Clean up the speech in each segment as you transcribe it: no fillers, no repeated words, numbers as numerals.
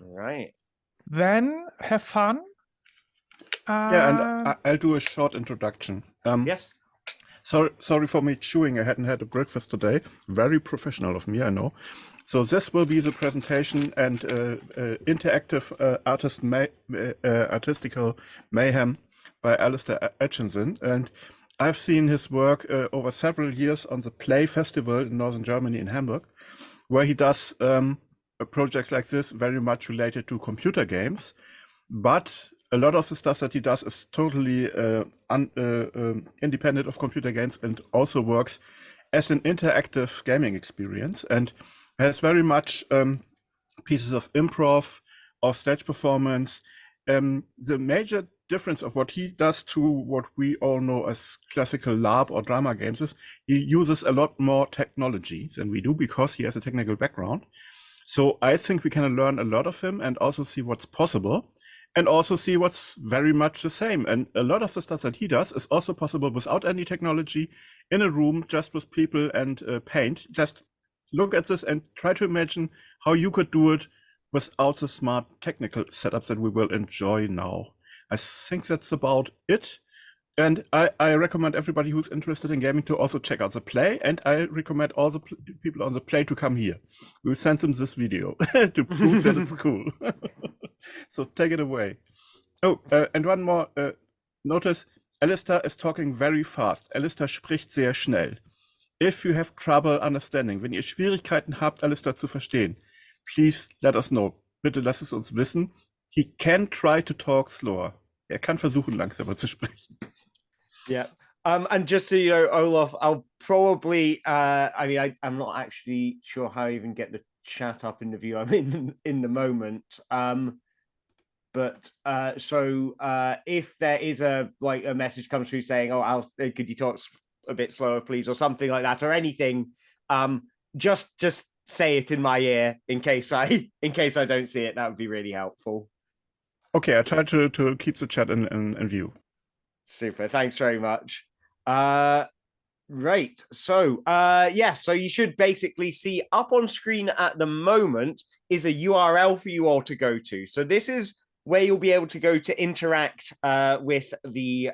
Right. Then have fun. Yeah, and I'll do a short introduction. Yes. Sorry for me chewing. I hadn't had a breakfast today. Very professional of me, I know. So this will be the presentation and interactive artistical mayhem by Alistair Aitcheson. And I've seen his work over several years on the Play Festival in Northern Germany in Hamburg, where he does projects like this very much related to computer games. But a lot of the stuff that he does is totally independent of computer games and also works as an interactive gaming experience and has very much pieces of improv, of stage performance. The major difference of what he does to what we all know as classical LARP or drama games is he uses a lot more technology than we do because he has a technical background. So I think we can learn a lot of him and also see what's possible and also see what's very much the same. And a lot of the stuff that he does is also possible without any technology in a room, just with people and paint. Just look at this and try to imagine how you could do it without the smart technical setups that we will enjoy now. I think that's about it. And I recommend everybody who's interested in gaming to also check out the play. And I recommend all the people on the play to come here. We'll send them this video to prove that it's cool. So take it away. Oh, and one more notice. Alistair is talking very fast. Alistair spricht sehr schnell. If you have trouble understanding, wenn ihr Schwierigkeiten habt, Alistair zu verstehen, please let us know. Bitte lasst es uns wissen. He can try to talk slower. Er kann versuchen, langsamer zu sprechen. Yeah. And just so you know, Olaf, I'll probably, I'm not actually sure how I even get the chat up in the view I'm in the moment. But if there is a message comes through saying, "Oh, could you talk a bit slower, please," or something like that, or anything, just say it in my ear in case I don't see it. That would be really helpful. Okay, I try to keep the chat in view. Super, thanks very much. Right, so so you should basically see up on screen at the moment is a URL for you all to go to. So this is where you'll be able to go to interact with the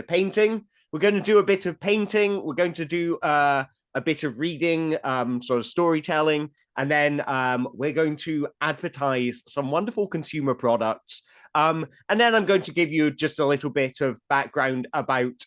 painting. We're going to do a bit of painting. We're going to do a bit of reading, sort of storytelling, and then we're going to advertise some wonderful consumer products. And then I'm going to give you just a little bit of background about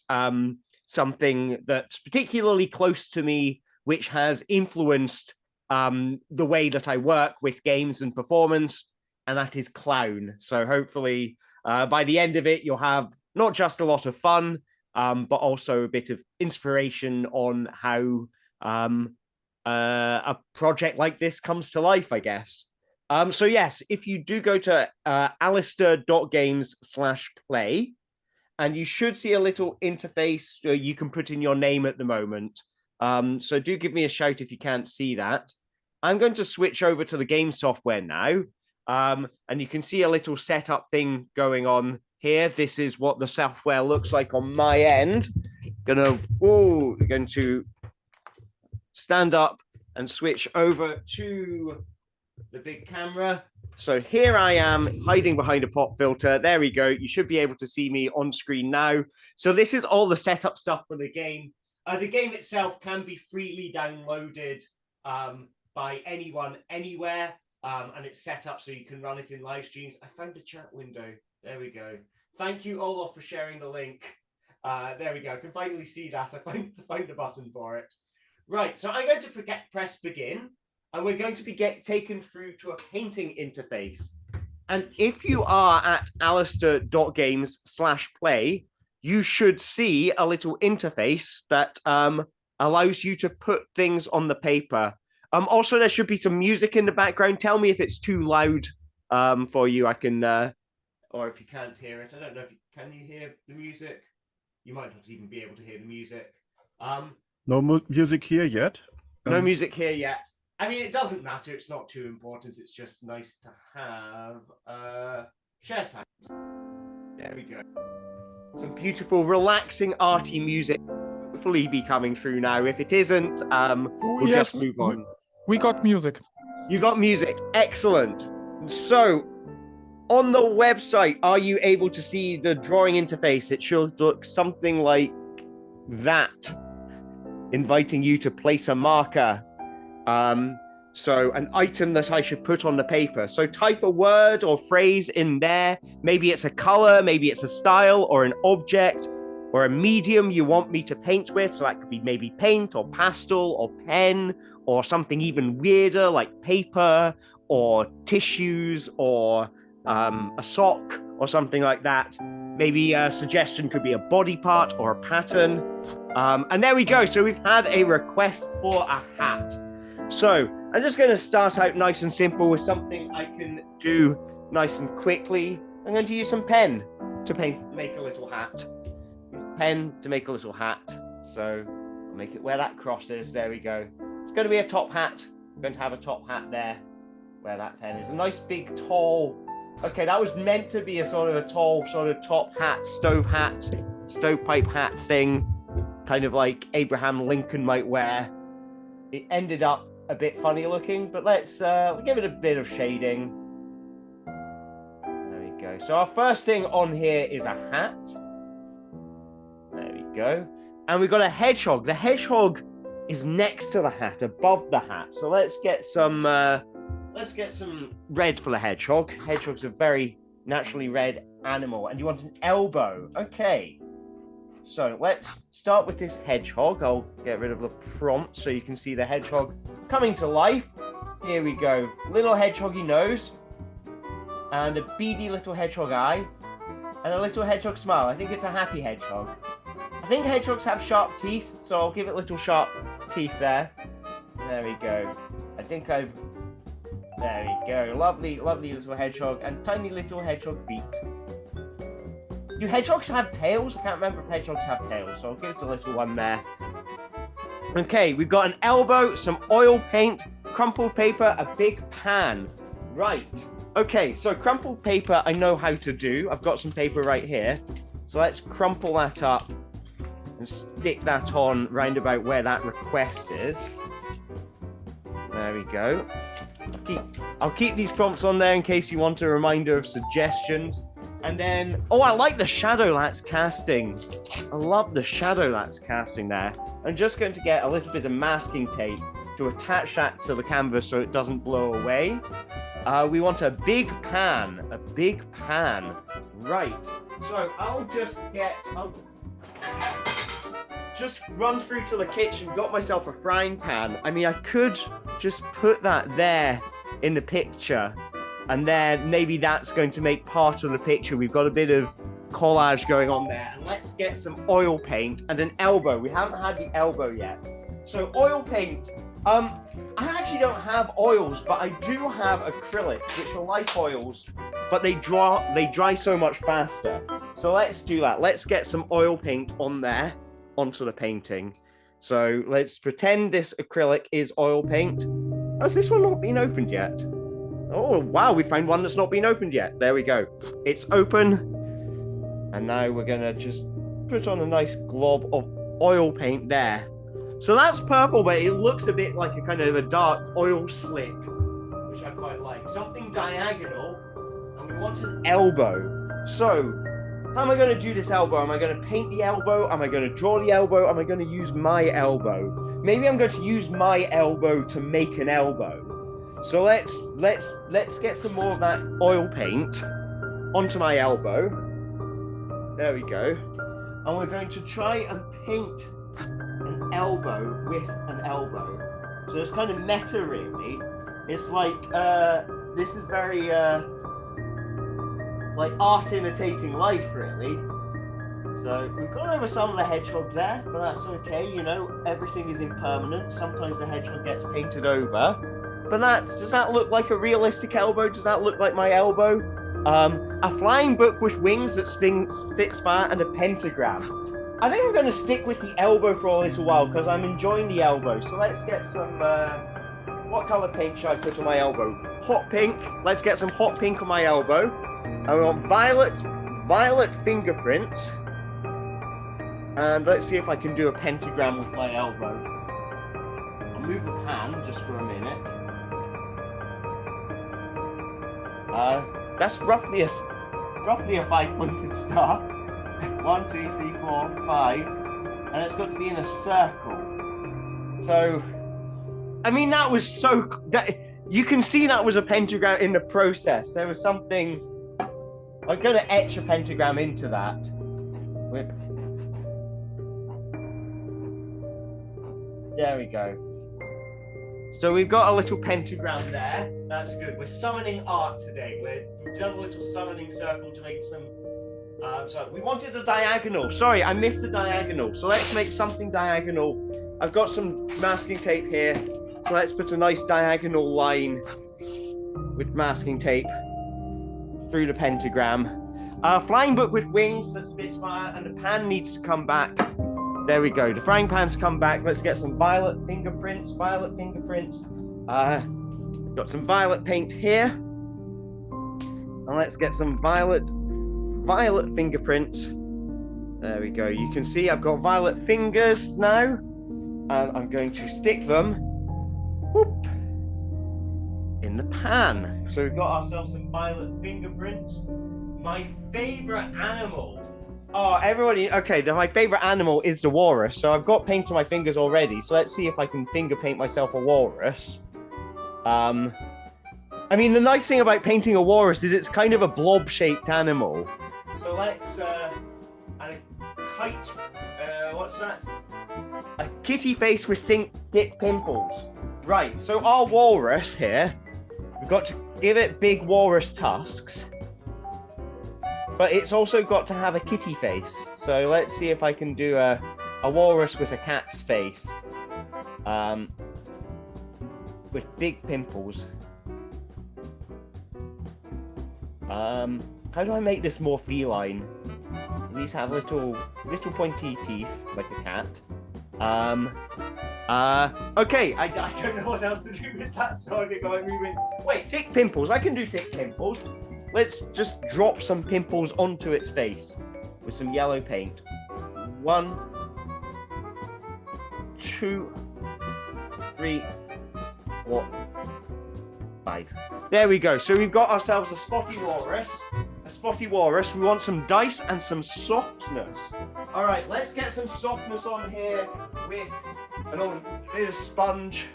something that's particularly close to me, which has influenced the way that I work with games and performance, and that is clown. So hopefully by the end of it, you'll have not just a lot of fun, but also a bit of inspiration on how a project like this comes to life, I guess. So yes, if you do go to alistair.games/play, and you should see a little interface you can put in your name at the moment. So do give me a shout if you can't see that. I'm going to switch over to the game software now. And you can see a little setup thing going on here. This is what the software looks like on my end. Going to stand up and switch over to the big camera. So here I am hiding behind a pop filter. There we go. You should be able to see me on screen now. So this is all the setup stuff for the game. The game itself can be freely downloaded by anyone, anywhere. And it's set up so you can run it in live streams. I found a chat window. There we go. Thank you, Olaf, for sharing the link. There we go. I can finally see that. I found the button for it. Right, so I'm going to press begin. And we're going to be taken through to a painting interface. And if you are at alistair.games/play, you should see a little interface that allows you to put things on the paper. Also, there should be some music in the background. Tell me if it's too loud for you. I can, or if you can't hear it. I don't know if can you hear the music? You might not even be able to hear the music. No music here yet. No music here yet. I mean, it doesn't matter. It's not too important. It's just nice to have share sound. There we go. Some beautiful, relaxing, arty music hopefully be coming through now. If it isn't, we'll just move on. We got music. You got music. Excellent. So, on the website, are you able to see the drawing interface? It should look something like that, inviting you to place a marker. So an item that I should put on the paper. So type a word or phrase in there. Maybe it's a color, maybe it's a style or an object or a medium you want me to paint with. So that could be maybe paint or pastel or pen or something even weirder like paper or tissues or a sock or something like that. Maybe a suggestion could be a body part or a pattern. And there we go. So we've had a request for a hat. So I'm just going to start out nice and simple with something I can do nice and quickly. I'm going to use some pen to make a little hat. Pen to make a little hat. So I'll make it where that cross is. There we go. It's going to be a top hat. I'm going to have a top hat there where that pen is. A nice big tall. Okay, that was meant to be a sort of a tall sort of top hat, stovepipe hat thing. Kind of like Abraham Lincoln might wear. It ended up a bit funny looking, but let's give it a bit of shading. There we go. So our first thing on here is a hat. There we go. And we've got a hedgehog. The hedgehog is next to the hat, above the hat. So let's get some red for the hedgehog. Hedgehog's a very naturally red animal. And you want an elbow. Okay. So let's start with this hedgehog. I'll get rid of the prompt so you can see the hedgehog coming to life. Here we go. Little hedgehoggy nose. And a beady little hedgehog eye. And a little hedgehog smile. I think it's a happy hedgehog. I think hedgehogs have sharp teeth, so I'll give it little sharp teeth there. There we go. There we go. Lovely, lovely little hedgehog. And tiny little hedgehog feet. Do hedgehogs have tails? I can't remember if hedgehogs have tails, so I'll give it a little one there. Okay, we've got an elbow, some oil paint, crumpled paper, a big pan. Right. Okay, so crumpled paper I know how to do. I've got some paper right here. So let's crumple that up and stick that on round about where that request is. There we go. I'll keep these prompts on there in case you want a reminder of suggestions. And then, oh, I like the shadow that's casting. I love the shadow that's casting there. I'm just going to get a little bit of masking tape to attach that to the canvas so it doesn't blow away. We want a big pan, Right. So I'll just run through to the kitchen, got myself a frying pan. I mean, I could just put that there in the picture. And then maybe that's going to make part of the picture. We've got a bit of collage going on there. And let's get some oil paint and an elbow. We haven't had the elbow yet. So oil paint. I actually don't have oils, but I do have acrylics, which are like oils, but they dry so much faster. So let's do that. Let's get some oil paint on there, onto the painting. So let's pretend this acrylic is oil paint. Has this one not been opened yet? Oh, wow, we found one that's not been opened yet. There we go. It's open. And now we're going to just put on a nice glob of oil paint there. So that's purple, but it looks a bit like a kind of a dark oil slick, which I quite like. Something diagonal, and we want an elbow. So, how am I going to do this elbow? Am I going to paint the elbow? Am I going to draw the elbow? Am I going to use my elbow? Maybe I'm going to use my elbow to make an elbow. So let's get some more of that oil paint onto my elbow. There we go. And we're going to try and paint an elbow with an elbow. So it's kind of meta, really. It's like this is very like art imitating life, really. So we've gone over some of the hedgehog there, but that's okay. You know, everything is impermanent. Sometimes the hedgehog gets painted over. But does that look like a realistic elbow? Does that look like my elbow? A flying book with wings that spits fire and a pentagram. I think I'm going to stick with the elbow for a little while because I'm enjoying the elbow. So let's get some, what color paint should I put on my elbow? Hot pink. Let's get some hot pink on my elbow. I want violet fingerprints. And let's see if I can do a pentagram with my elbow. I'll move the pan just for a minute. That's roughly a 5-pointed star. 1, 2, 3, 4, 5, and it's got to be in a circle. So, I mean, that was so. You can see that was a pentagram in the process. There was something. I'm going to etch a pentagram into that. There we go. So we've got a little pentagram there. That's good. We're summoning art today. We've done a little summoning circle to make some. So we wanted a diagonal. Sorry, I missed the diagonal. So let's make something diagonal. I've got some masking tape here. So let's put a nice diagonal line with masking tape through the pentagram. Flying book with wings that spits fire, and the pan needs to come back. There we go. The frying pan's come back. Let's get some violet fingerprints. Got some violet paint here. And let's get some violet fingerprints. There we go. You can see I've got violet fingers now. And I'm going to stick them whoop, in the pan. So we've got ourselves some violet fingerprints. My favorite animal. Oh, everybody. Okay, my favorite animal is the walrus. So I've got paint on my fingers already. So let's see if I can finger paint myself a walrus. I mean, the nice thing about painting a walrus is it's kind of a blob-shaped animal. So let's and a kite. What's that? A kitty face with thick pimples. Right. So our walrus here, we've got to give it big walrus tusks. But it's also got to have a kitty face. So let's see if I can do a walrus with a cat's face. With big pimples. How do I make this more feline? These have little pointy teeth, like a cat. Okay, I don't know what else to do with that, so I think I'm moving. Wait, thick pimples. I can do thick pimples. Let's just drop some pimples onto its face with some yellow paint. 1, 2, 3, 4, 5. There we go. So we've got ourselves a spotty walrus. We want some dice and some softness. All right, let's get some softness on here with an old bit of sponge.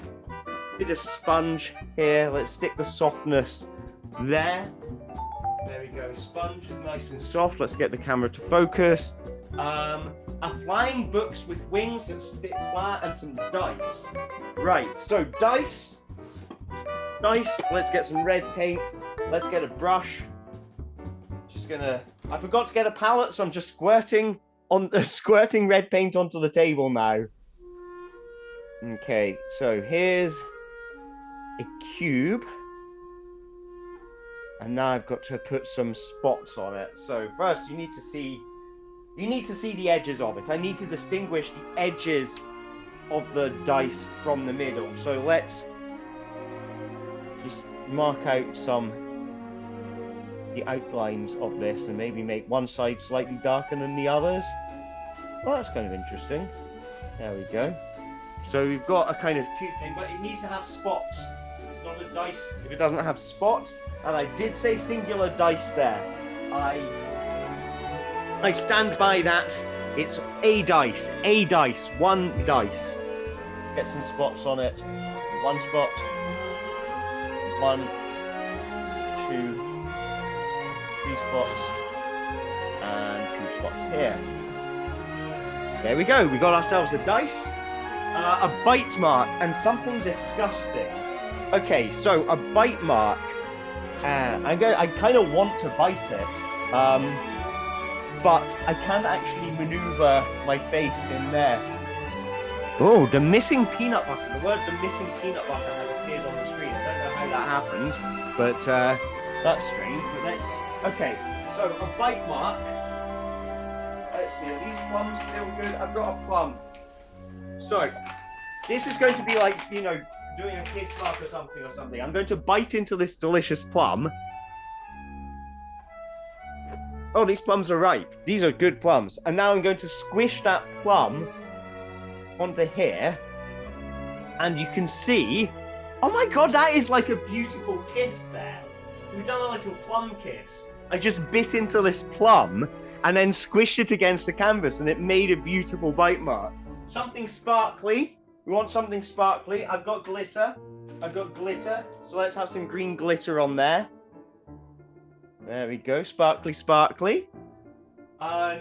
Here. Let's stick the softness there. There we go. Sponge is nice and soft. Let's get the camera to focus. A flying books with wings that spits fire and some dice. Right. So dice. Let's get some red paint. Let's get a brush. I forgot to get a palette, so I'm just squirting red paint onto the table now. Okay. So here's a cube. And now I've got to put some spots on it. So first you need to see the edges of it. I need to distinguish the edges of the dice from the middle. So let's just mark out the outlines of this and maybe make one side slightly darker than the others. Well, that's kind of interesting. There we go. So we've got a kind of cute thing, but it needs to have spots. It's not a dice if it doesn't have spots. And I did say singular dice there. I stand by that. It's a dice, one dice. Let's get some spots on it. One spot. 1, 2, 3 spots. And 2 spots here. There we go. We got ourselves a dice, a bite mark, and something disgusting. Okay, so a bite mark. I kind of want to bite it, but I can't actually maneuver my face in there. Oh, the missing peanut butter. The word "the missing peanut butter" has appeared on the screen. I don't know how that happened, but that's strange. But okay. So a bite mark. Let's see. Are these plums still good? I've got a plum. So this is going to be like, doing a kiss mark or something. I'm going to bite into this delicious plum. Oh, these plums are ripe. These are good plums. And now I'm going to squish that plum onto here. And you can see... Oh my god, that is like a beautiful kiss there. we've done a little plum kiss. I just bit into this plum and then squished it against the canvas, and it made a beautiful bite mark. Something sparkly. We want something sparkly. I've got glitter. So let's have some green glitter on there. There we go. Sparkly, sparkly.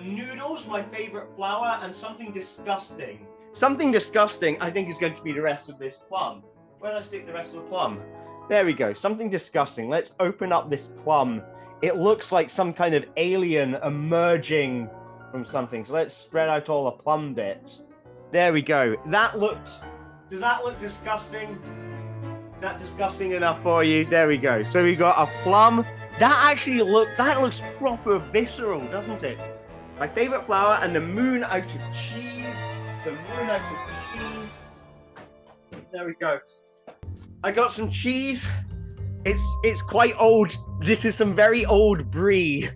Noodles, my favorite flower, and something disgusting. Something disgusting, I think, is going to be the rest of this plum. Where do I stick the rest of the plum? There we go. Something disgusting. Let's open up this plum. It looks like some kind of alien emerging from something. So let's spread out all the plum bits. There we go. Does that look disgusting? Is that disgusting enough for you? There we go. So we got a plum. That looks proper visceral, doesn't it? My favorite flower, and the moon out of cheese. There we go. I got some cheese. It's quite old. This is some very old brie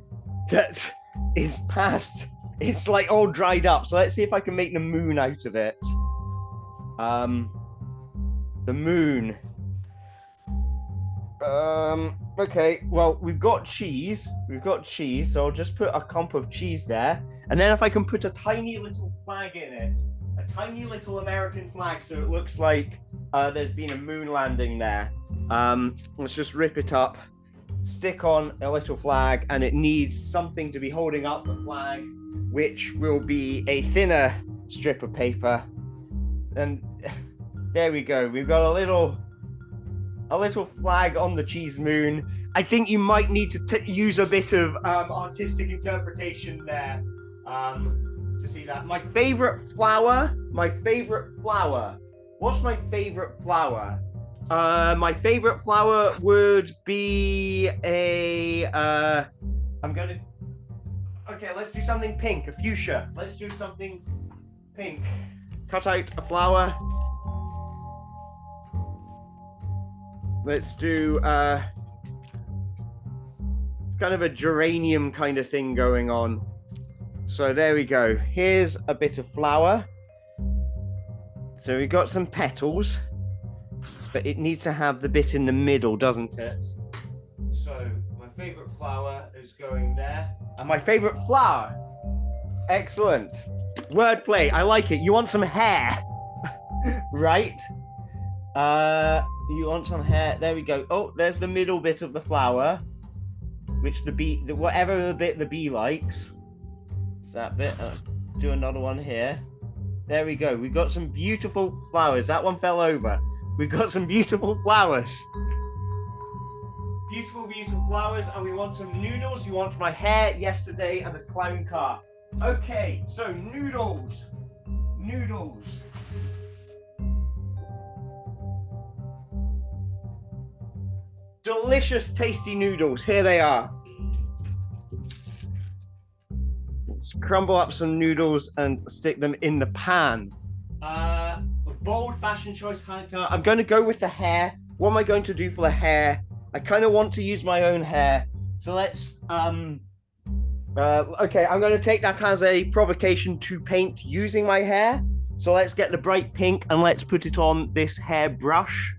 that is past. It's like all dried up. So let's see if I can make the moon out of it. The moon. Okay, well, we've got cheese, so I'll just put a clump of cheese there, and then if I can put a tiny little flag in it, a tiny little American flag, so it looks like there's been a moon landing there. Let's just rip it up, stick on a little flag, and it needs something to be holding up the flag, which will be a thinner strip of paper. And there we go, we've got a little flag on the cheese moon. I think you might need to use a bit of artistic interpretation there to see that. My favorite flower. What's my favorite flower? My favorite flower would be okay, let's do something pink, a fuchsia. Let's do something pink. Cut out a flower. Let's do it's kind of a geranium kind of thing going on. So there we go. Here's a bit of flower. So we've got some petals, but it needs to have the bit in the middle, doesn't it? So my favorite flower is going there. And my favorite flower. Excellent. Wordplay. I like it. You want some hair, right? You want some hair? There we go. Oh, there's the middle bit of the flower, which whatever the bit the bee likes. It's that bit. Do another one here. There we go. We've got some beautiful flowers. That one fell over. We've got some beautiful flowers. Beautiful, beautiful flowers. And we want some noodles. You want my hair yesterday and a clown car. Okay, so noodles. Delicious, tasty noodles. Here they are. Let's crumble up some noodles and stick them in the pan. A bold fashion choice, Hanukkah. I'm going to go with the hair. What am I going to do for the hair? I kind of want to use my own hair. So let's... okay, I'm going to take that as a provocation to paint using my hair. So let's get the bright pink and let's put it on this hair brush.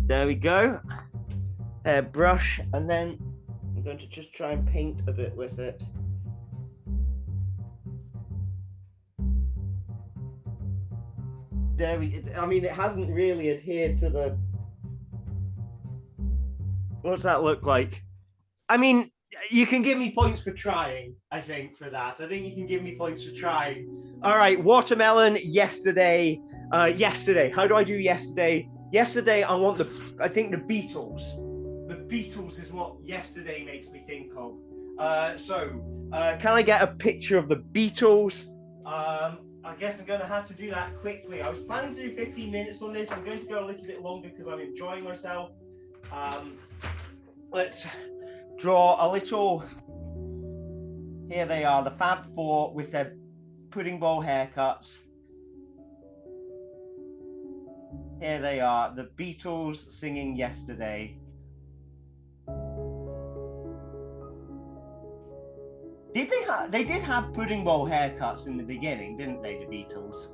There we go. Brush, and then I'm going to just try and paint a bit with it. There we. I mean, it hasn't really adhered to the. What's that look like? I mean, you can give me points for trying. I think for that. I think you can give me points for trying. All right, watermelon. Yesterday. Yesterday. How do I do yesterday? Yesterday, I think the Beatles. The Beatles is what yesterday makes me think of. Can I get a picture of the Beatles? I guess I'm going to have to do that quickly. I was planning to do 15 minutes on this. I'm going to go a little bit longer because I'm enjoying myself. Let's draw a little... Here they are, the Fab Four with their pudding bowl haircuts. Here they are, the Beatles singing Yesterday. They did have pudding bowl haircuts in the beginning, didn't they, the Beatles?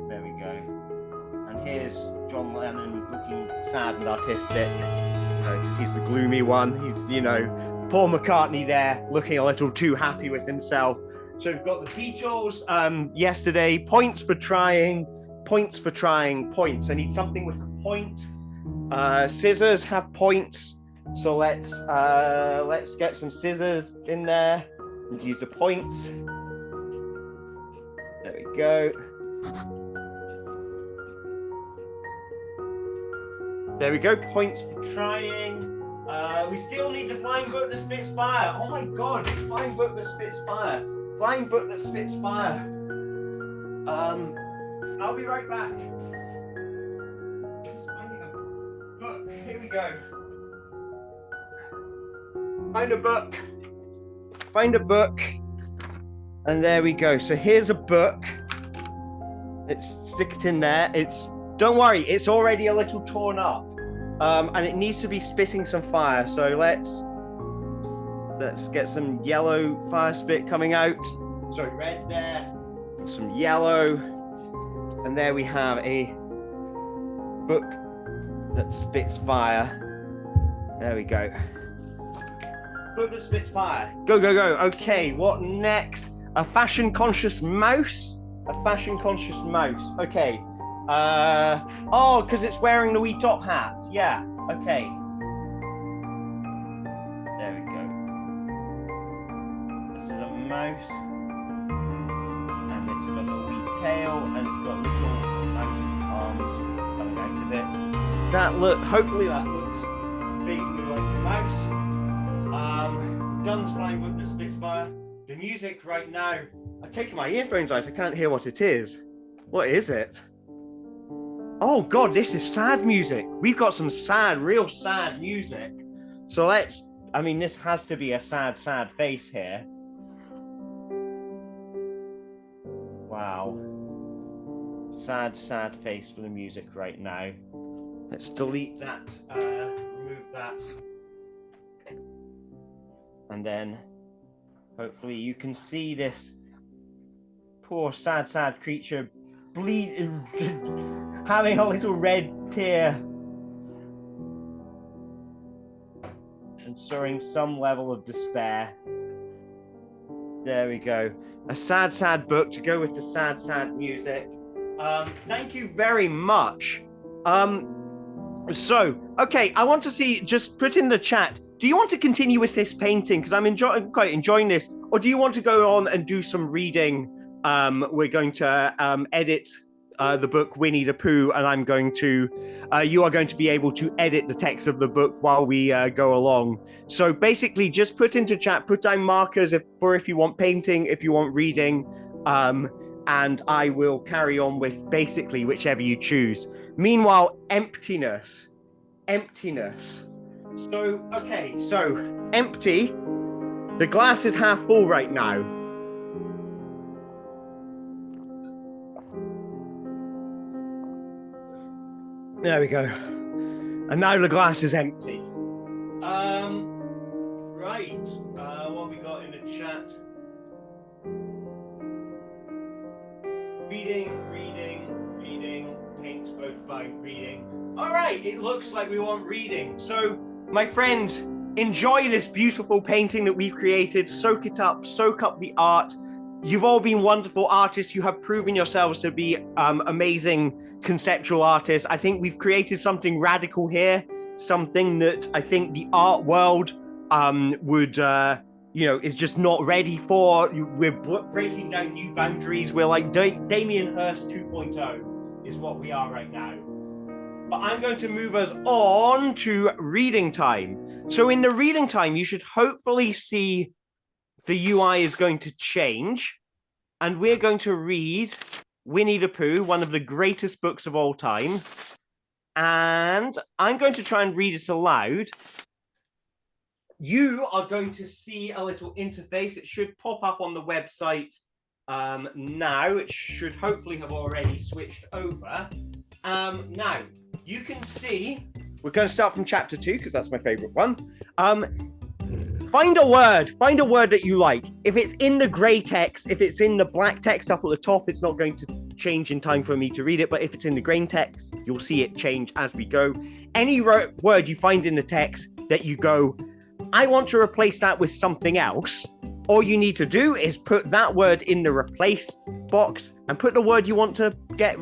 There we go. here's John Lennon looking sad and artistic, because he's the gloomy one. He's, Paul McCartney there looking a little too happy with himself. So we've got the Beatles yesterday. Points for trying, points. I need something with a point. Scissors have points. So let's get some scissors in there and use the points. There we go. There we go, points for trying. We still need the flying book that spits fire. Oh my god, flying book that spits fire. Flying book that spits fire. I'll be right back. Just finding a book. Here we go. Find a book. Find a book. And there we go. So here's a book. Let's stick it in there. Don't worry, it's already a little torn up. And it needs to be spitting some fire. So let's get some yellow fire spit coming out. Sorry, red there. Some yellow. And there we have a book that spits fire. There we go. Book that spits fire. Go, go, go. Okay, what next? A fashion-conscious mouse? A fashion-conscious mouse. Okay. Oh, because it's wearing the wee top hat. Yeah, okay. There we go. This is a mouse. And it's got a wee tail, and it's got little mouse arms coming out of it. Does that look, hopefully that looks vaguely like a mouse. Done the flying book that spits fire. The music right now, I've taken my earphones out, I can't hear what it is. What is it? Oh god, this is sad music. We've got some sad, real sad music. So this has to be a sad, sad face here. Wow. Sad, sad face for the music right now. Let's delete that, remove that. And then, hopefully you can see this poor, sad, sad creature having a little red tear and showing some level of despair. There we go. A sad, sad book to go with the sad, sad music. Thank you very much. Okay, I want to see, just put in the chat, do you want to continue with this painting? Because I'm quite enjoying this. Or do you want to go on and do some reading? We're going to edit the book Winnie the Pooh, and I'm going to, you are going to be able to edit the text of the book while we go along. So basically just put into chat, put down markers if you want painting, if you want reading, and I will carry on with basically whichever you choose. Meanwhile, emptiness. So, okay, so empty. The glass is half full right now. There we go. And now the glass is empty. Right. What have we got in the chat? Reading. Paint's both fine. Reading. All right. It looks like we want reading. So, my friends, enjoy this beautiful painting that we've created. Soak it up. Soak up the art. You've all been wonderful artists. You have proven yourselves to be amazing conceptual artists. I think we've created something radical here, something that I think the art world is just not ready for. We're breaking down new boundaries. We're like Damien Hirst 2.0 is what we are right now. But I'm going to move us on to reading time. So in the reading time, you should hopefully see the UI is going to change, and we're going to read Winnie the Pooh, one of the greatest books of all time. And I'm going to try and read it aloud. You are going to see a little interface. It should pop up on the website now. It should hopefully have already switched over. Now, you can see, we're going to start from chapter 2, because that's my favorite one. Find a word that you like. If it's in the gray text, if it's in the black text up at the top, it's not going to change in time for me to read it. But if it's in the green text, you'll see it change as we go. Any word you find in the text that you go, I want to replace that with something else, all you need to do is put that word in the replace box and put the word you want to get,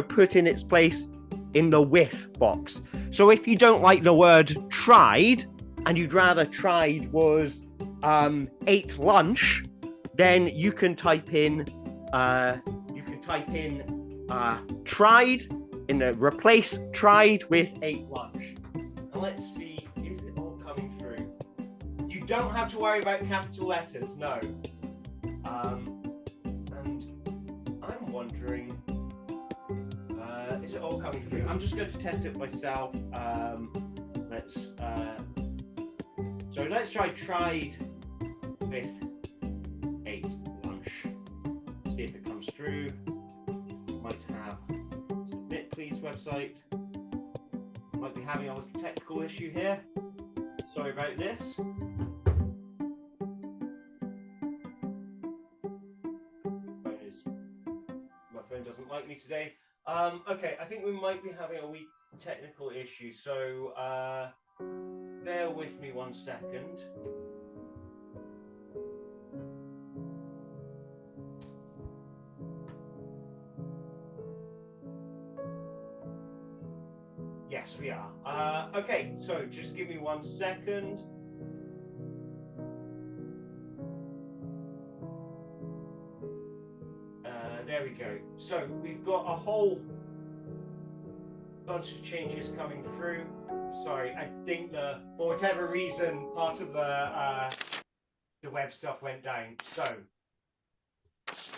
put in its place in the with box. So if you don't like the word tried and you'd rather tried was ate lunch, then you can type in tried in the replace tried with ate lunch. And let's see, is it all coming through? You don't have to worry about capital letters, no. And I'm wondering, is it all coming through? I'm just going to test it myself. Let's try tried with ate lunch. See if it comes through. Might have submit please website. Might be having a little technical issue here. Sorry about this. My phone doesn't like me today. Okay, I think we might be having a wee technical issue, so bear with me 1 second. Yes, we are. Okay, so just give me 1 second. There we go. So we've got a whole bunch of changes coming through. Sorry, I think for whatever reason, part of the web stuff went down. So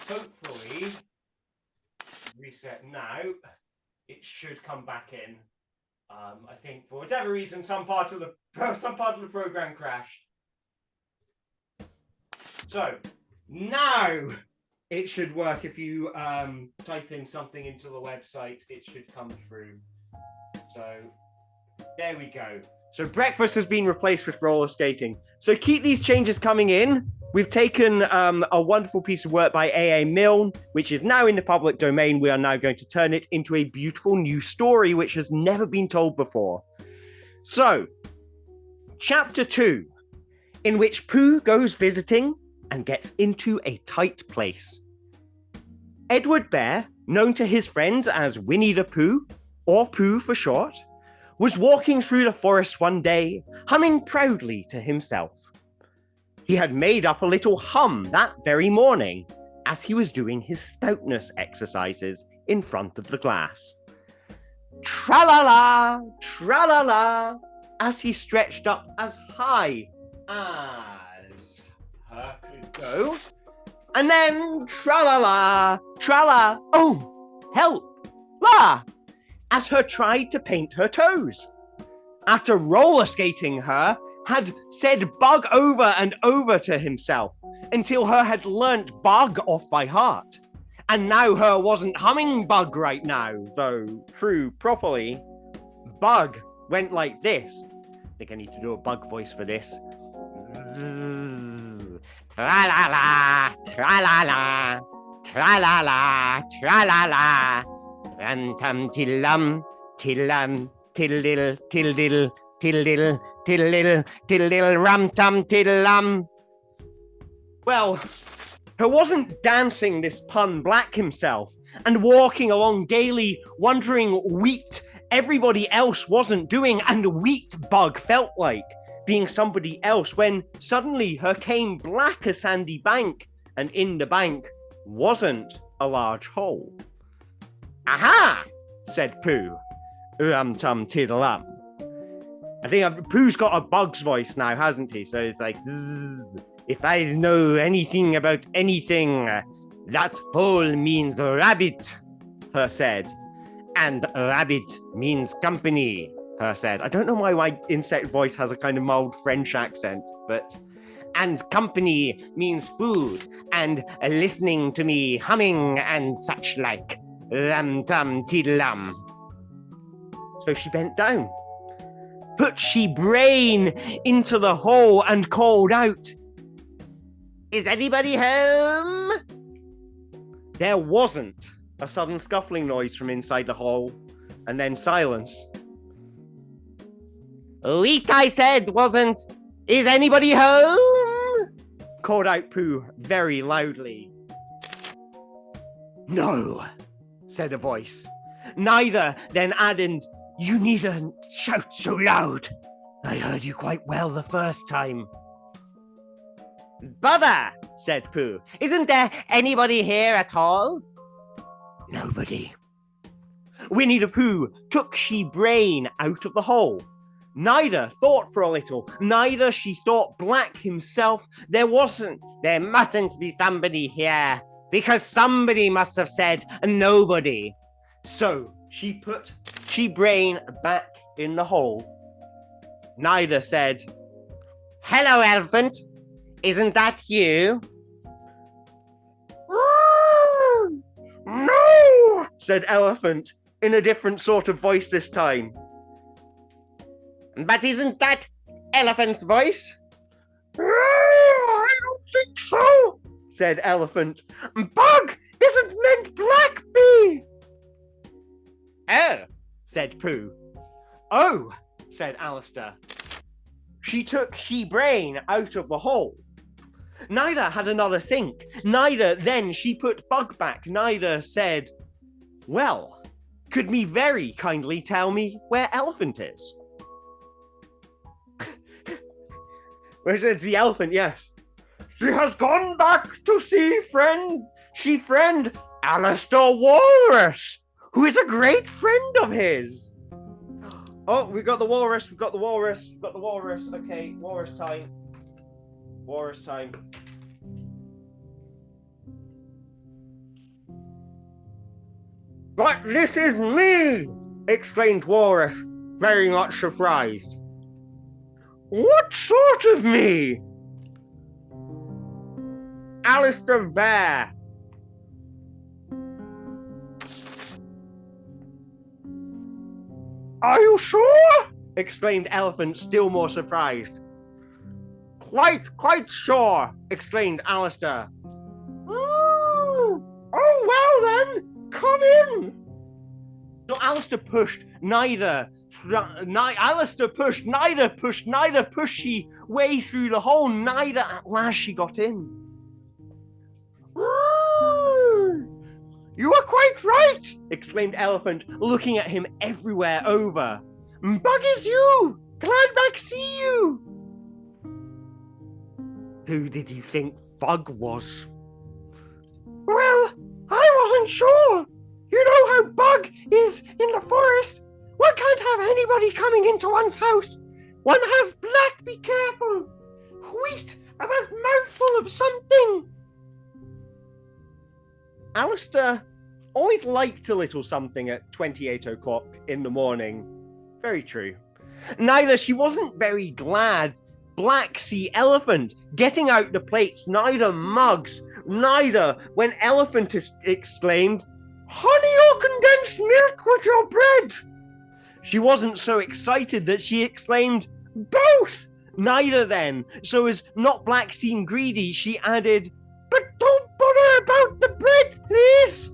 hopefully, reset now. It should come back in. I think for whatever reason, some part of the program crashed. So now it should work. If you type in something into the website, it should come through. So there we go. So breakfast has been replaced with roller skating. So keep these changes coming in. We've taken a wonderful piece of work by A.A. Milne, which is now in the public domain. We are now going to turn it into a beautiful new story, which has never been told before. So, Chapter 2, in which Pooh goes visiting and gets into a tight place. Edward Bear, known to his friends as Winnie the Pooh, or Pooh for short, was walking through the forest one day, humming proudly to himself. He had made up a little hum that very morning as he was doing his stoutness exercises in front of the glass. Tra-la-la, tra-la-la, as he stretched up as high as her could go. And then tra-la-la, tra-la, oh, help, la, as her tried to paint her toes. After roller skating her, had said bug over and over to himself until her had learnt bug off by heart. And now her wasn't humming bug right now, though through properly. Bug went like this. I think I need to do a bug voice for this. Tra-la-la, tra-la-la, tra-la-la, tra-la-la. Ram-tum till-lum, till-lum, till-diddle, till-diddle, till-diddle, till-diddle, till-diddle, ram-tum till-lum. Well, her wasn't dancing this pun black himself and walking along gaily, wondering wheat everybody else wasn't doing and wheat bug felt like being somebody else when suddenly her came black a sandy bank and in the bank wasn't a large hole. Aha, said Pooh. Tum-tum-tiddle-um. I think Pooh's got a bug's voice now, hasn't he? So it's like, zzz, if I know anything about anything, that hole means rabbit, her said. And rabbit means company, her said. I don't know why my insect voice has a kind of mild French accent, but... And company means food, and listening to me humming and such like. Ram-tum-tiddle-um. So she bent down. put she brain into the hole and called out, "Is anybody home?" There wasn't. A sudden scuffling noise from inside the hole, and then silence. "It, I said, wasn't. Is anybody home?" called out Pooh very loudly. "No," said a voice. Neither then added, "You needn't shout so loud. I heard you quite well the first time." "Bother," said Pooh. "Isn't there anybody here at all?" "Nobody." Winnie the Pooh took she brain out of the hole. Neither thought for a little. Neither she thought Black himself. There mustn't be somebody here, because somebody must have said nobody. So she put she brain back in the hole. Neither said, "Hello, Elephant. Isn't that you?" "No," said Elephant, in a different sort of voice this time. "But isn't that Elephant's voice?" "I don't think so," said Elephant. "Bug isn't meant Black Bee." "Oh," said Pooh. "Oh," said Alistair. She took she brain out of the hole. Neither had another think. Neither then she put Bug back. Neither said, "Well, could me very kindly tell me where Elephant is?" Where's the elephant? Yes. "She has gone back to see friend Alistair Walrus, who is a great friend of his." Oh, we got the walrus. Okay, walrus time. Walrus time. "But this is me!" exclaimed Walrus, very much surprised. "What sort of me?" "Alistair there." "Are you sure?" exclaimed Elephant, still more surprised. Quite sure," exclaimed Alistair. Oh, well then, come in." So Alistair pushed pushy way through the hole. Neither at last she got in. "You are quite right," exclaimed Elephant, looking at him everywhere over. "Bug is you! Glad back see you!" "Who did you think Bug was?" "Well, I wasn't sure. You know how Bug is in the forest. One can't have anybody coming into one's house. One has Black, be careful. Wheat about mouthful of something." Alistair always liked a little something at 28 o'clock in the morning. Very true. Neither she wasn't very glad Black see Elephant getting out the plates, neither mugs, neither when Elephant exclaimed, "Honey or condensed milk with your bread?" She wasn't so excited that she exclaimed, "Both!" Neither then, so as not Black seem greedy, she added, "But don't bother about the bread, please."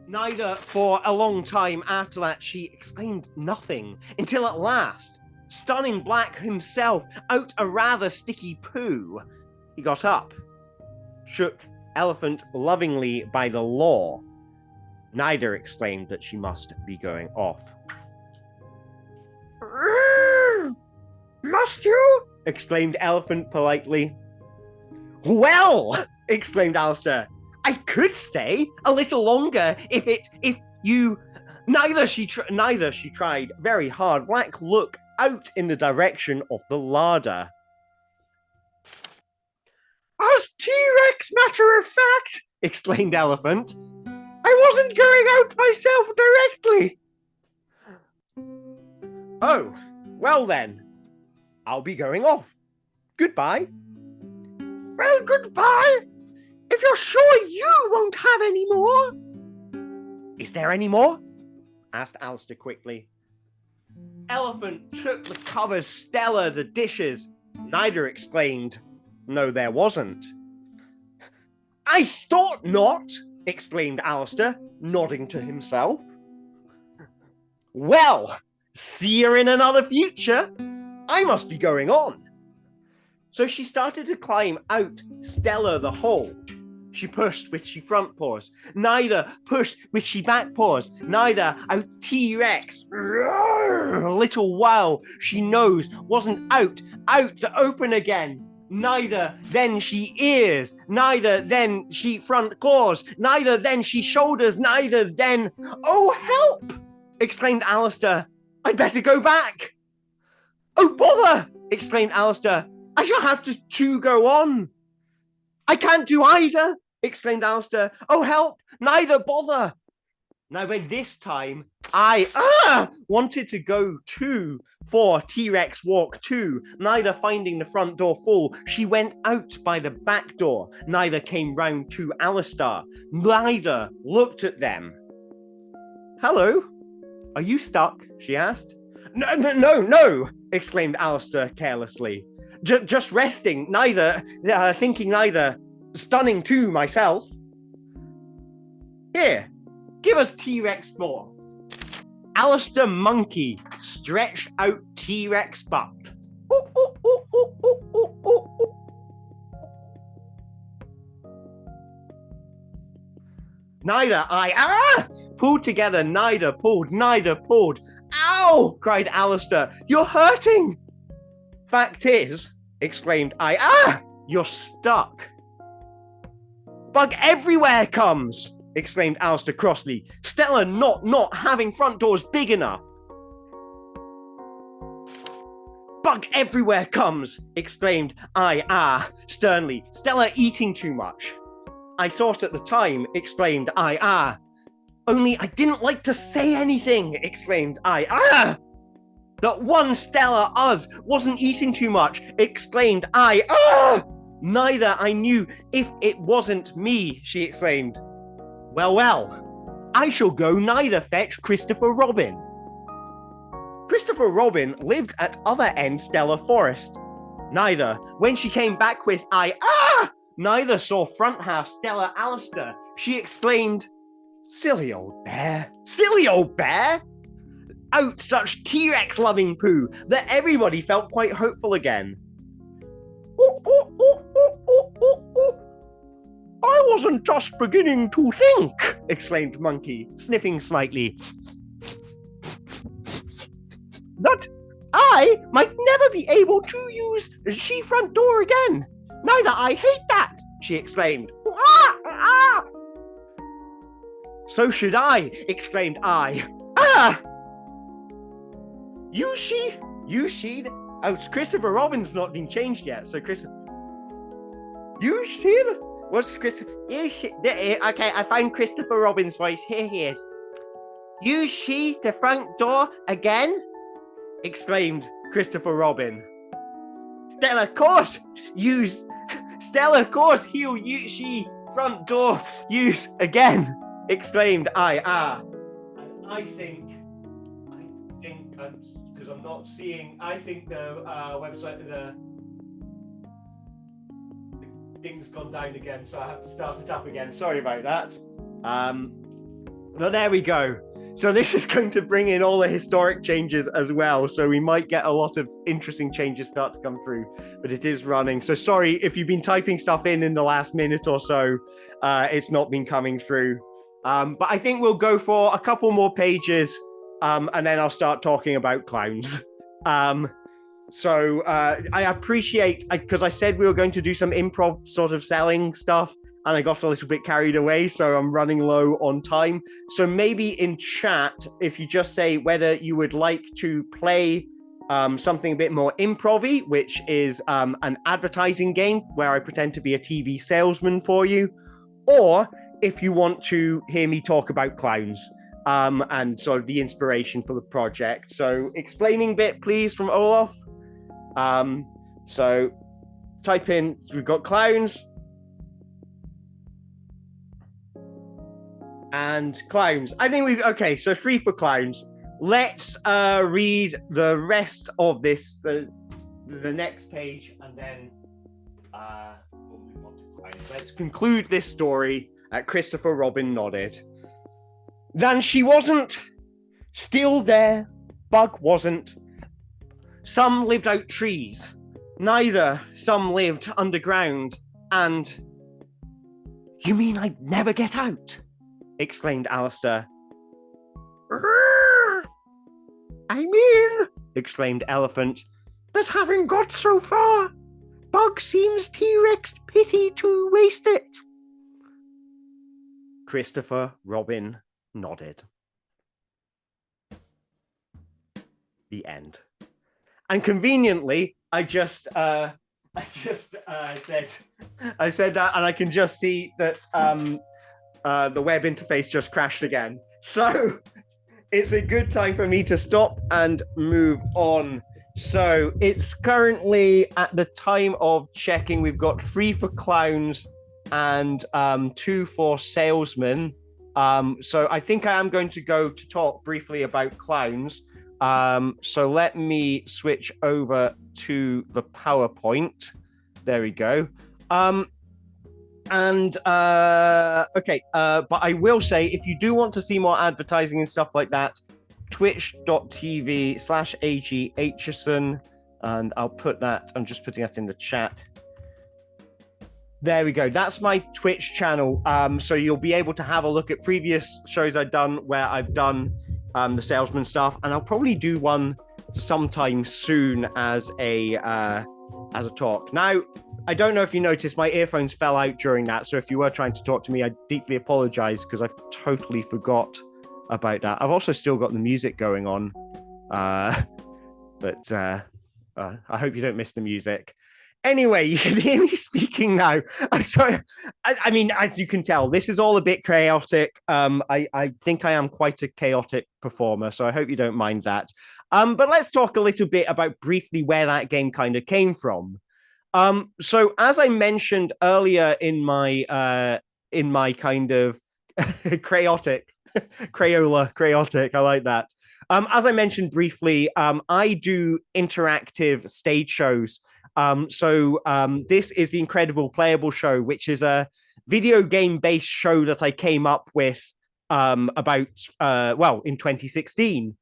Neither for a long time after that she exclaimed nothing, until at last, stunning Black himself out a rather sticky poo, he got up, shook Elephant lovingly by the law. Neither exclaimed that she must be going off. "Must you?" exclaimed Elephant politely. "Well," exclaimed Alistair, "I could stay a little longer if you..." Neither she tried very hard. Black looked out in the direction of the larder. "As T-Rex, matter of fact," exclaimed Elephant, "I wasn't going out myself directly." "Oh, well then, I'll be going off. Goodbye." "Well, goodbye. If you're sure you won't have any more." "Is there any more?" asked Alistair quickly. Elephant took the covers, Stella the dishes. Neither exclaimed, no, there wasn't. I thought not, exclaimed Alistair, nodding to himself. Well, see you in another future. I must be going on. So she started to climb out Stella the hole. She pushed with she front paws. Neither pushed with she back paws. Neither out T-Rex. Little while she knows wasn't out to open again. Neither then she ears. Neither then she front claws. Neither then she shoulders. Neither then. Oh, help! Exclaimed Alistair. I'd better go back. Oh, bother! Exclaimed Alistair. I shall have to go on. I can't do either, exclaimed Alistair. Oh, help! Neither, bother! Now, by this time, I wanted to go too, for T-Rex walk too. Neither finding the front door full, she went out by the back door. Neither came round to Alistair. Neither looked at them. Hello, are you stuck? She asked. No, exclaimed Alistair carelessly. Just resting, neither, thinking neither, stunning too myself. Here, give us T-Rex more. Alistair monkey, stretch out T-Rex butt. Neither pulled together, neither pulled. Ow, cried Alistair, you're hurting. Fact is, exclaimed I, you're stuck. Bug everywhere comes, exclaimed Alistair crossly. Stella not having front doors big enough. Bug everywhere comes, exclaimed I, sternly. Stella eating too much. I thought at the time, exclaimed I, only I didn't like to say anything, exclaimed I, that one Stella us wasn't eating too much, exclaimed I, neither I knew if it wasn't me, she exclaimed. Well, I shall go neither fetch Christopher Robin. Christopher Robin lived at other end Stella Forest. Neither, when she came back with neither saw front half Stella Alistair. She exclaimed, silly old bear, out such T-Rex loving poo that everybody felt quite hopeful again. I wasn't just beginning to think, exclaimed Monkey, sniffing slightly, that I might never be able to use she front door again. Neither I hate that, she exclaimed. So should I, exclaimed I. You see. Oh, it's Christopher Robin's not been changed yet, so Christopher. You see? What's Christopher? Okay, I found Christopher Robin's voice. Here he is. You see the front door again? Exclaimed Christopher Robin. Stella, course, he'll use she front door use again, exclaimed I. And I think, because I'm not seeing, I think the website, the thing's gone down again, so I have to start it up again. Sorry about that. But there we go. So this is going to bring in all the historic changes as well. So we might get a lot of interesting changes start to come through, but it is running. So sorry if you've been typing stuff in the last minute or so, it's not been coming through. But I think we'll go for a couple more pages and then I'll start talking about clowns. So I appreciate, because I said we were going to do some improv sort of selling stuff, and I got a little bit carried away, so I'm running low on time. So maybe in chat, if you just say whether you would like to play something a bit more improv-y, which is an advertising game where I pretend to be a TV salesman for you, or if you want to hear me talk about clowns and sort of the inspiration for the project. So explaining bit, please, from Olaf. So type in, we've got clowns. And clowns. I think okay, so 3 for clowns. let's read the rest of this, the next page, and then we'll move on to Clyde. Let's conclude this story at Christopher Robin nodded. Then she wasn't. Still there. Bug wasn't. Some lived out trees. Neither. Some lived underground. And... You mean I'd never get out? Exclaimed Alistair. I mean, exclaimed Elephant, that having got so far, Bug seems T-Rex pity to waste it. Christopher Robin nodded. The end. And conveniently, I said that, and I can just see that the web interface just crashed again. So it's a good time for me to stop and move on. So it's currently, at the time of checking, we've got 3 for clowns and 2 for salesmen. So I think I am going to go to talk briefly about clowns. So let me switch over to the PowerPoint. There we go. Okay, but I will say, if you do want to see more advertising and stuff like that, twitch.tv/AG Aitcheson, and I'll put that, I'm just putting that in the chat. There we go. That's my Twitch channel. So you'll be able to have a look at previous shows I've done where I've done the salesman stuff, and I'll probably do one sometime soon as a talk. Now, I don't know if you noticed, my earphones fell out during that, so if you were trying to talk to me, I deeply apologize because I've totally forgot about that. I've also still got the music going on, but I hope you don't miss the music. Anyway, you can hear me speaking now. I'm sorry. I mean, as you can tell, this is all a bit chaotic. I think I am quite a chaotic performer, so I hope you don't mind that. But let's talk a little bit about briefly where that game kind of came from. So as I mentioned earlier in my kind of chaotic, I like that. As I mentioned briefly, I do interactive stage shows. So this is the Incredible Playable Show, which is a video game based show that I came up with in 2016,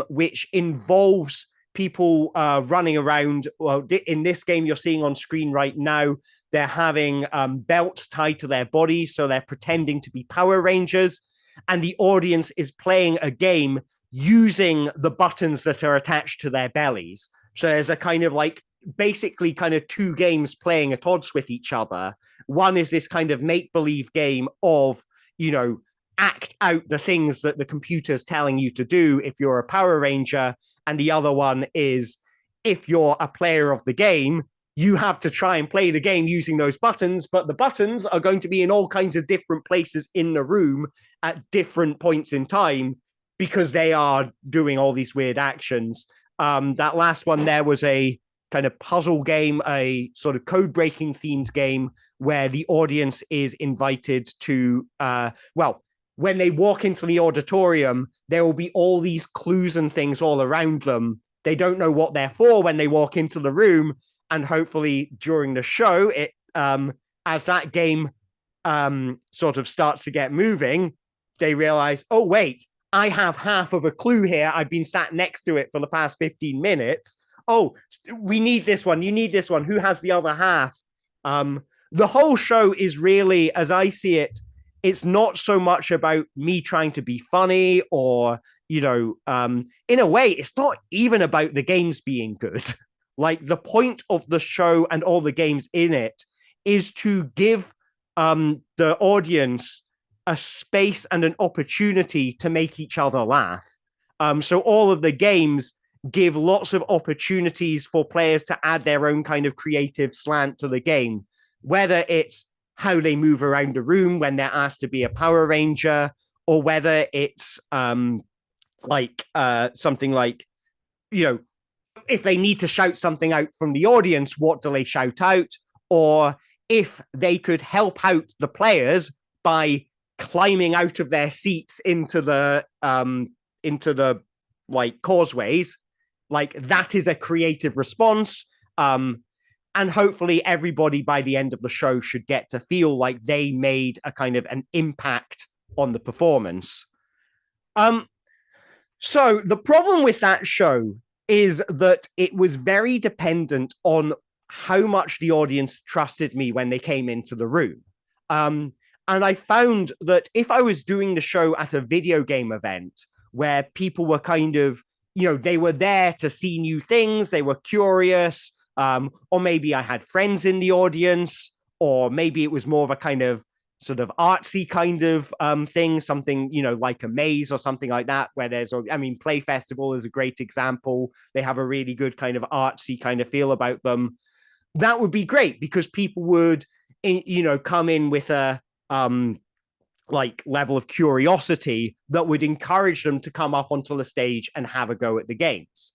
which involves people running around. Well, in this game you're seeing on screen right now, they're having belts tied to their bodies, so they're pretending to be Power Rangers, and the audience is playing a game using the buttons that are attached to their bellies. So there's a kind of like basically kind of 2 games playing at odds with each other. One is this kind of make-believe game of, you know, act out the things that the computer's telling you to do if you're a Power Ranger. And the other one is, if you're a player of the game, you have to try and play the game using those buttons, but the buttons are going to be in all kinds of different places in the room at different points in time because they are doing all these weird actions. That last one there was a kind of puzzle game, a sort of code-breaking themed game where the audience is invited to, when they walk into the auditorium, there will be all these clues and things all around them. They don't know what they're for when they walk into the room, and hopefully during the show, as that game sort of starts to get moving, they realize, oh, wait, I have half of a clue here. I've been sat next to it for the past 15 minutes. Oh, we need this one. You need this one. Who has the other half? The whole show is really, as I see it, it's not so much about me trying to be funny or, you know, in a way, it's not even about the games being good. Like, the point of the show and all the games in it is to give the audience a space and an opportunity to make each other laugh. So all of the games give lots of opportunities for players to add their own kind of creative slant to the game, whether it's how they move around the room when they're asked to be a Power Ranger, or whether it's something like, you know, if they need to shout something out from the audience, what do they shout out? Or if they could help out the players by climbing out of their seats into the like causeways, like that is a creative response. And hopefully everybody by the end of the show should get to feel like they made a kind of an impact on the performance. So the problem with that show is that it was very dependent on how much the audience trusted me when they came into the room. And I found that if I was doing the show at a video game event where people were kind of, they were there to see new things, they were curious, or maybe I had friends in the audience, or maybe it was more of a kind of sort of artsy kind of thing, something, like a maze or something like that, where Play Festival is a great example. They have a really good kind of artsy kind of feel about them. That would be great because people would, come in with a level of curiosity that would encourage them to come up onto the stage and have a go at the games.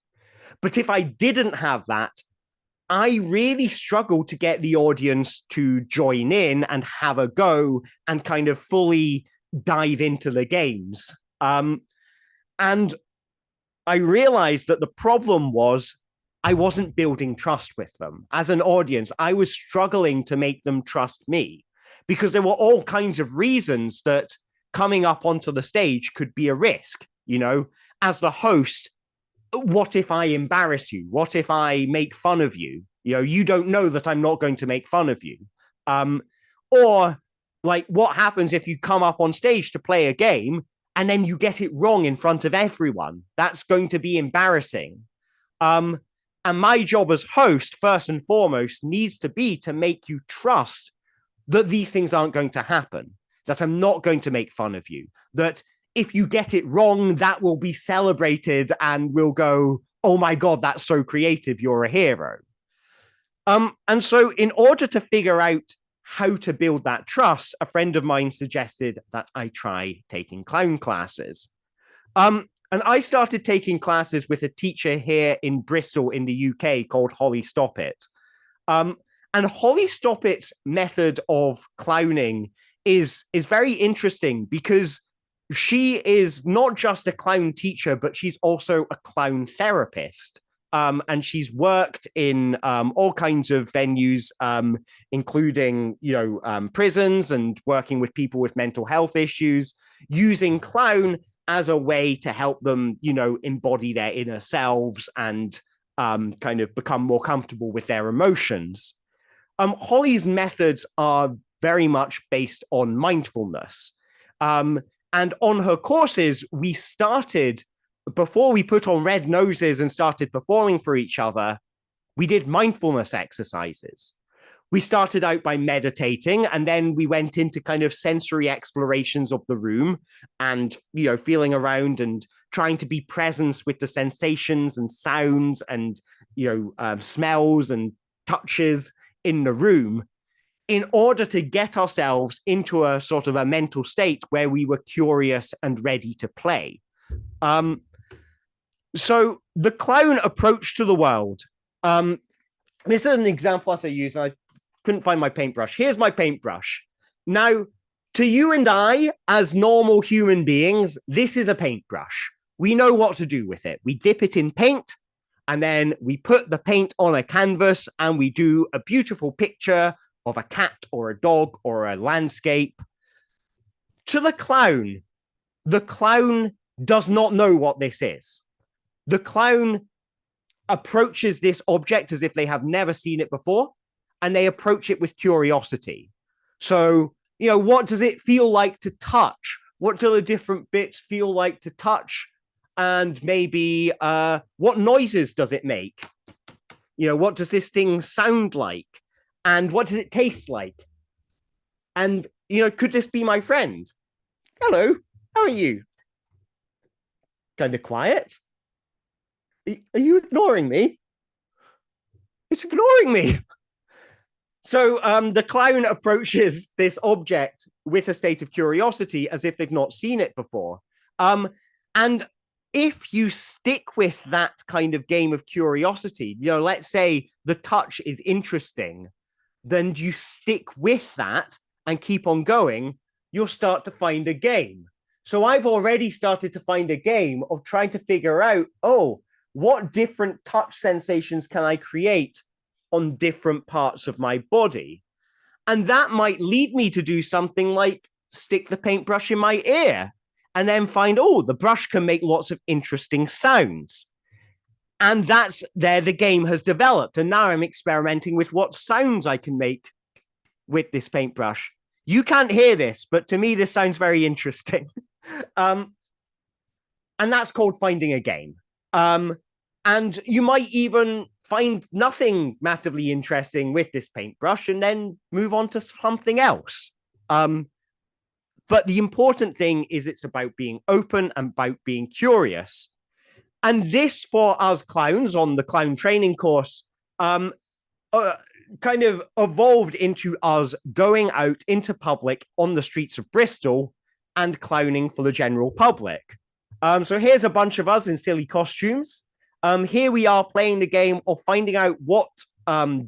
But if I didn't have that, I really struggled to get the audience to join in and have a go and kind of fully dive into the games. And I realized that the problem was I wasn't building trust with them. As an audience, I was struggling to make them trust me because there were all kinds of reasons that coming up onto the stage could be a risk. As the host, what if I embarrass you? What if I make fun of you? You don't know that I'm not going to make fun of you. Or like, what happens if you come up on stage to play a game and then you get it wrong in front of everyone? That's going to be embarrassing. And my job as host, first and foremost, needs to be to make you trust that these things aren't going to happen, that I'm not going to make fun of you, that if you get it wrong, that will be celebrated and we'll go, oh my God, that's so creative, you're a hero. And so in order to figure out how to build that trust, a friend of mine suggested that I try taking clown classes. And I started taking classes with a teacher here in Bristol in the UK called Holly Stoppett. And Holly Stoppett's method of clowning is very interesting because she is not just a clown teacher, but she's also a clown therapist. And she's worked in all kinds of venues, including, prisons and working with people with mental health issues, using clown as a way to help them, embody their inner selves and kind of become more comfortable with their emotions. Holly's methods are very much based on mindfulness. And on her courses, we started, before we put on red noses and started performing for each other, we did mindfulness exercises. We started out by meditating, and then we went into kind of sensory explorations of the room and, feeling around and trying to be present with the sensations and sounds and, smells and touches in the room in order to get ourselves into a sort of a mental state where we were curious and ready to play. So the clown approach to the world. This is an example that I use. I couldn't find my paintbrush. Here's my paintbrush. Now, to you and I, as normal human beings, this is a paintbrush. We know what to do with it. We dip it in paint, and then we put the paint on a canvas, and we do a beautiful picture of a cat or a dog or a landscape. To the clown does not know what this is. The clown approaches this object as if they have never seen it before, and they approach it with curiosity. So, what does it feel like to touch? What do the different bits feel like to touch? And maybe what noises does it make? What does this thing sound like? And what does it taste like? And, could this be my friend? Hello, how are you? Kind of quiet. Are you ignoring me? It's ignoring me. So the clown approaches this object with a state of curiosity as if they've not seen it before. And if you stick with that kind of game of curiosity, let's say the touch is interesting, then you stick with that and keep on going, you'll start to find a game. So I've already started to find a game of trying to figure out, oh, what different touch sensations can I create on different parts of my body? And that might lead me to do something like stick the paintbrush in my ear and then find, oh, the brush can make lots of interesting sounds. And that's there the game has developed. And now I'm experimenting with what sounds I can make with this paintbrush. You can't hear this, but to me, this sounds very interesting. And that's called finding a game. And you might even find nothing massively interesting with this paintbrush and then move on to something else. But the important thing is it's about being open and about being curious. And this, for us clowns on the clown training course, kind of evolved into us going out into public on the streets of Bristol and clowning for the general public. So here's a bunch of us in silly costumes. Here we are playing the game of finding out what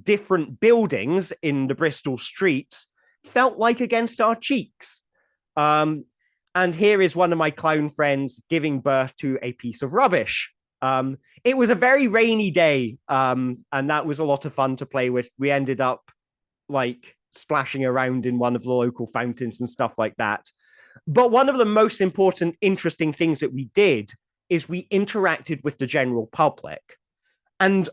different buildings in the Bristol streets felt like against our cheeks. And here is one of my clown friends giving birth to a piece of rubbish. It was a very rainy day, and that was a lot of fun to play with. We ended up like splashing around in one of the local fountains and stuff like that. But one of the most important, interesting things that we did is we interacted with the general public. And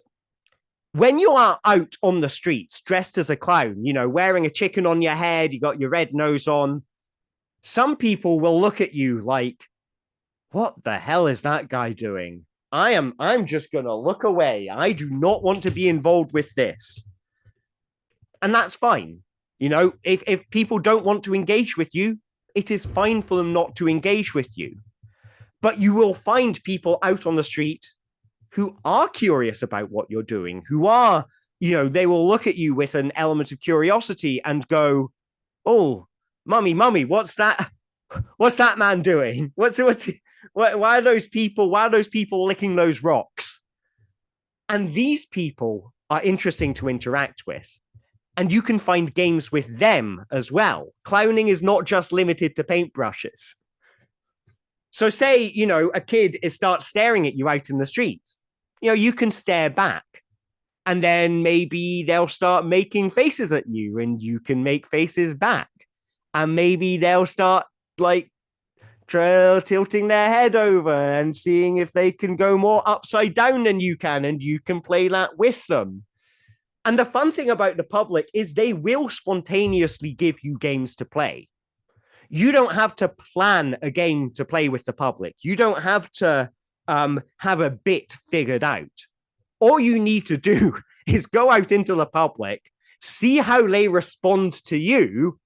when you are out on the streets dressed as a clown, you know, wearing a chicken on your head, you got your red nose on, some people will look at you like, what the hell is that guy doing? I'm just going to look away. I do not want to be involved with this. And that's fine. You know, if people don't want to engage with you, it is fine for them not to engage with you. But you will find people out on the street who are curious about what you're doing, who are, you know, they will look at you with an element of curiosity and go, oh, mummy, what's that man doing? Why are those people licking those rocks? And these people are interesting to interact with. And you can find games with them as well. Clowning is not just limited to paintbrushes. So say, you know, a kid starts staring at you out in the streets. You know, you can stare back. And then maybe they'll start making faces at you and you can make faces back. And maybe they'll start like tilting their head over and seeing if they can go more upside down than you can, and you can play that with them. And the fun thing about the public is they will spontaneously give you games to play. You don't have to plan a game to play with the public. You don't have to have a bit figured out. All you need to do is go out into the public, see how they respond to you,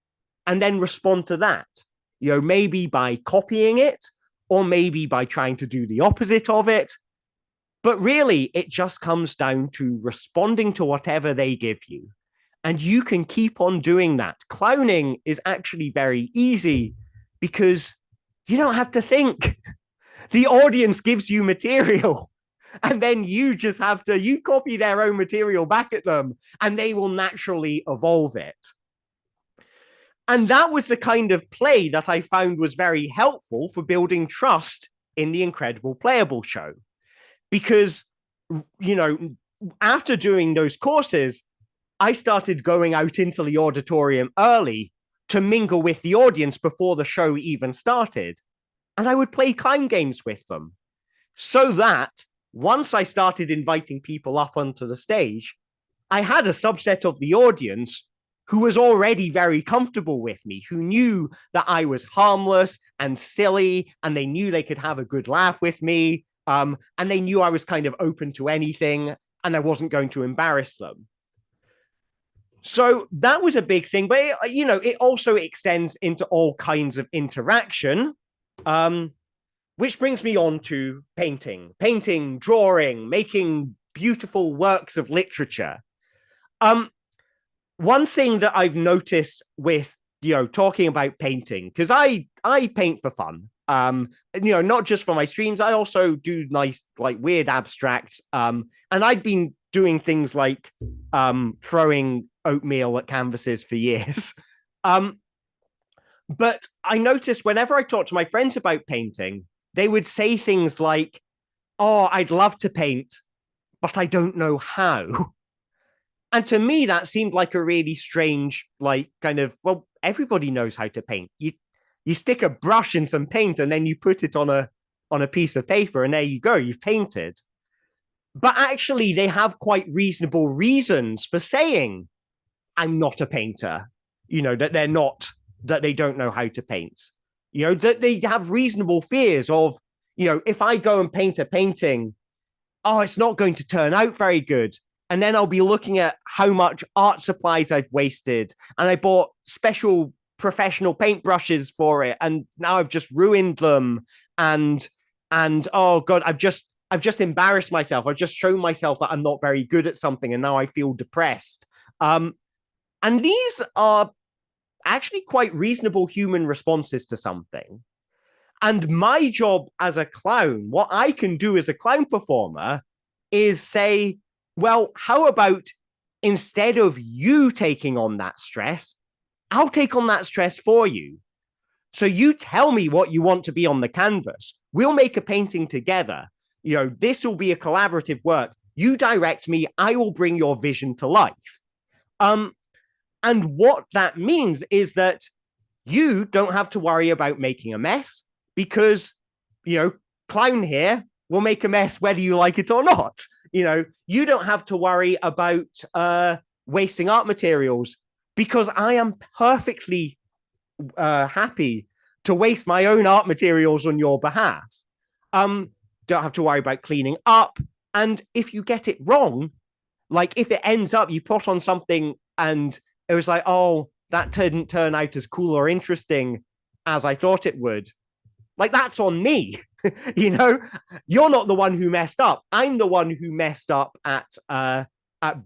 and then respond to that. You know, maybe by copying it, or maybe by trying to do the opposite of it. But really, it just comes down to responding to whatever they give you. And you can keep on doing that. Clowning is actually very easy because you don't have to think. The audience gives you material. And then you just have to, you copy their own material back at them, and they will naturally evolve it. And that was the kind of play that I found was very helpful for building trust in the Incredible Playable show. Because, you know, after doing those courses, I started going out into the auditorium early to mingle with the audience before the show even started. And I would play clown games with them. So that once I started inviting people up onto the stage, I had a subset of the audience who was already very comfortable with me, who knew that I was harmless and silly, and they knew they could have a good laugh with me. And they knew I was kind of open to anything and I wasn't going to embarrass them. So that was a big thing, but it also extends into all kinds of interaction, which brings me on to painting, drawing, making beautiful works of literature. One thing that I've noticed with, talking about painting, because I paint for fun, not just for my streams, I also do nice, like weird abstracts. And I'd been doing things like throwing oatmeal at canvases for years. But I noticed whenever I talked to my friends about painting, they would say things like, oh, I'd love to paint, but I don't know how. And to me, that seemed like a really strange, like kind of, well, everybody knows how to paint. You stick a brush in some paint and then you put it on a piece of paper and there you go, you've painted. But actually, they have quite reasonable reasons for saying, I'm not a painter, that they don't know how to paint, that they have reasonable fears of, if I go and paint a painting, oh, it's not going to turn out very good. And then I'll be looking at how much art supplies I've wasted. And I bought special professional paintbrushes for it. And now I've just ruined them. And oh God, I've just embarrassed myself. I've just shown myself that I'm not very good at something. And now I feel depressed. And these are actually quite reasonable human responses to something. And my job as a clown, what I can do as a clown performer is say, well, how about instead of you taking on that stress, I'll take on that stress for you. So you tell me what you want to be on the canvas. We'll make a painting together. This will be a collaborative work. You direct me. I will bring your vision to life. And what that means is that you don't have to worry about making a mess because, clown here will make a mess whether you like it or not. You don't have to worry about wasting art materials because I am perfectly happy to waste my own art materials on your behalf. Don't have to worry about cleaning up. And if you get it wrong, like if it ends up you put on something and it was like, oh, that didn't turn out as cool or interesting as I thought it would. Like, that's on me. You're not the one who messed up. I'm the one who messed up at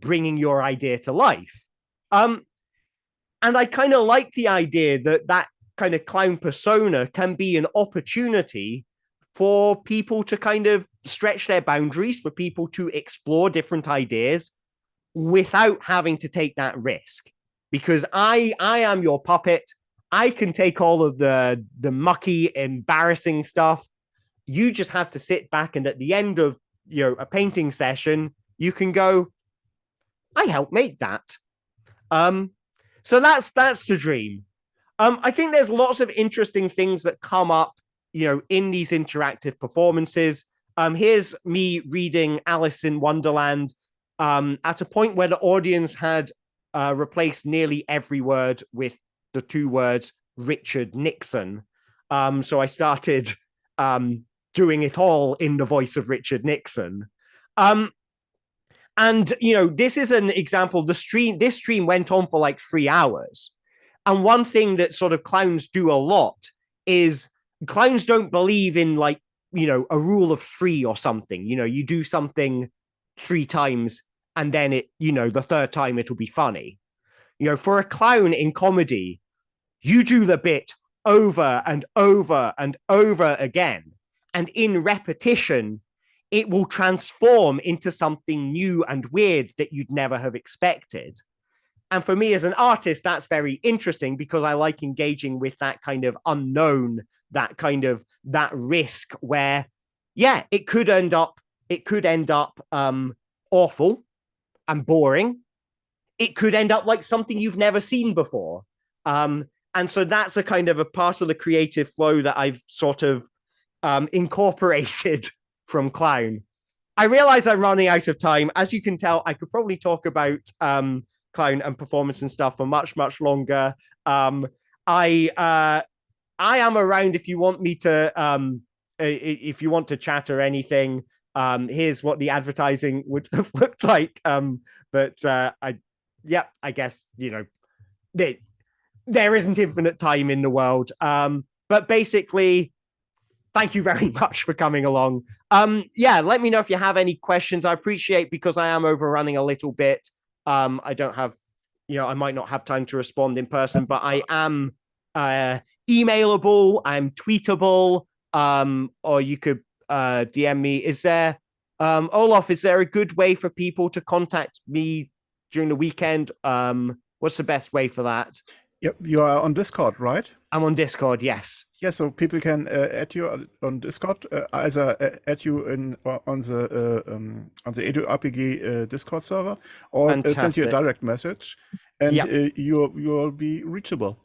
bringing your idea to life. And I kind of like the idea that kind of clown persona can be an opportunity for people to kind of stretch their boundaries, for people to explore different ideas without having to take that risk. Because I am your puppet. I can take all of the mucky, embarrassing stuff. You just have to sit back, and at the end of a painting session, you can go, I helped make that. So that's the dream. I think there's lots of interesting things that come up, in these interactive performances. Here's me reading Alice in Wonderland at a point where the audience had replaced nearly every word with the two words Richard Nixon. So I started doing it all in the voice of Richard Nixon. And, this is an example. This stream went on for like 3 hours. And one thing that sort of clowns do a lot is clowns don't believe in like, a rule of 3 or something. You do something 3 times and then the third time it'll be funny. For a clown in comedy, you do the bit over and over and over again. And in repetition, it will transform into something new and weird that you'd never have expected. And for me as an artist, that's very interesting because I like engaging with that kind of unknown, that risk where, yeah, it could end up awful and boring. It could end up like something you've never seen before. And so that's a kind of a part of the creative flow that I've sort of incorporated from clown. I realize I'm running out of time. As you can tell, I could probably talk about clown and performance and stuff for much, much longer. I am around if you want me to, if you want to chat or anything. Here's what the advertising would have looked like. I guess, there isn't infinite time in the world. But basically, thank you very much for coming along. Let me know if you have any questions. I appreciate, because I am overrunning a little bit. I don't have, I might not have time to respond in person, but I am emailable, I'm tweetable, or you could DM me. Is there, Olaf, is there a good way for people to contact me during the weekend? What's the best way for that? Yep, you are on Discord, right? I'm on Discord, yes. Yeah, so people can add you on Discord, either add you on the eduRPG Discord server, or send you a Fantastic. direct message, and Yep. you'll be reachable.